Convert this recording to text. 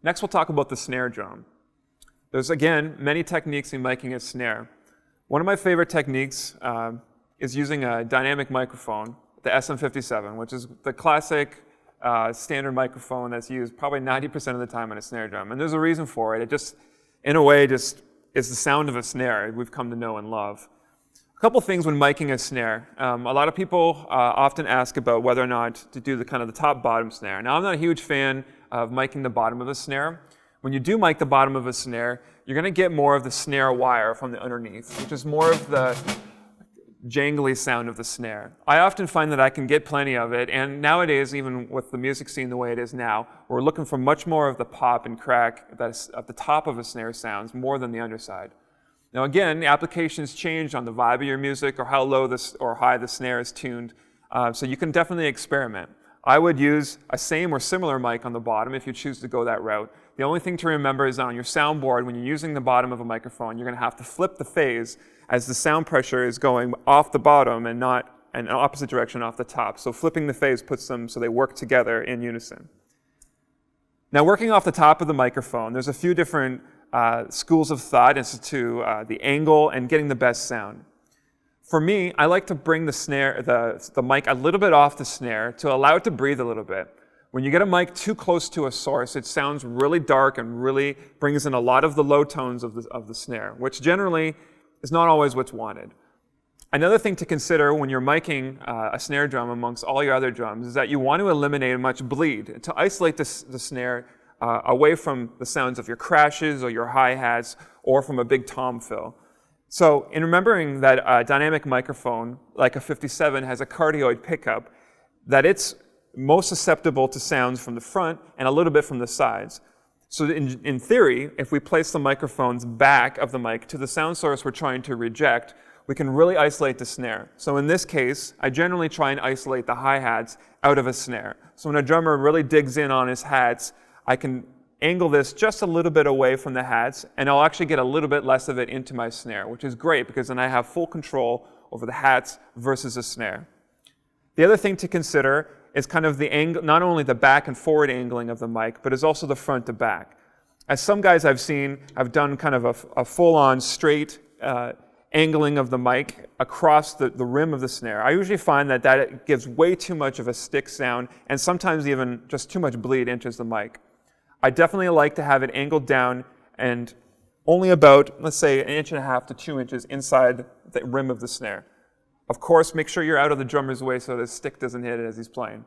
Next, we'll talk about the snare drum. There's, again, many techniques in miking a snare. One of my favorite techniques is using a dynamic microphone, the SM57, which is the classic standard microphone that's used probably 90% of the time on a snare drum. And there's a reason for it. It just, in a way, just is the sound of a snare we've come to know and love. A couple things when miking a snare. A lot of people often ask about whether or not to do the kind of the top-bottom snare. Now, I'm not a huge fan of miking the bottom of a snare. When you do mic the bottom of a snare, you're going to get more of the snare wire from the underneath, which is more of the jangly sound of the snare. I often find that I can get plenty of it, and nowadays, even with the music scene the way it is now, we're looking for much more of the pop and crack that's at the top of a snare sounds more than the underside. Now again, the applications change on the vibe of your music or how low or high the snare is tuned, so you can definitely experiment. I would use a same or similar mic on the bottom if you choose to go that route. The only thing to remember is on your soundboard, when you're using the bottom of a microphone, you're going to have to flip the phase as the sound pressure is going off the bottom and not an opposite direction off the top. So flipping the phase puts them so they work together in unison. Now working off the top of the microphone, there's a few different schools of thought as to the angle and getting the best sound. For me, I like to bring the mic a little bit off the snare to allow it to breathe a little bit. When you get a mic too close to a source, it sounds really dark and really brings in a lot of the low tones of the snare, which generally is not always what's wanted. Another thing to consider when you're miking a snare drum amongst all your other drums is that you want to eliminate much bleed to isolate the snare away from the sounds of your crashes or your hi-hats or from a big tom fill. So in remembering that a dynamic microphone, like a 57, has a cardioid pickup, that it's most susceptible to sounds from the front and a little bit from the sides. So in theory, if we place the microphones back of the mic to the sound source we're trying to reject, we can really isolate the snare. So in this case, I generally try and isolate the hi-hats out of a snare. So when a drummer really digs in on his hats, I can angle this just a little bit away from the hats, and I'll actually get a little bit less of it into my snare, which is great because then I have full control over the hats versus the snare. The other thing to consider is kind of the angle, not only the back and forward angling of the mic, but is also the front to back. As some guys I've seen have done kind of a full-on straight angling of the mic across the rim of the snare. I usually find that it gives way too much of a stick sound, and sometimes even just too much bleed enters the mic. I definitely like to have it angled down and only about, let's say, 1.5 to 2 inches inside the rim of the snare. Of course, make sure you're out of the drummer's way so the stick doesn't hit it as he's playing.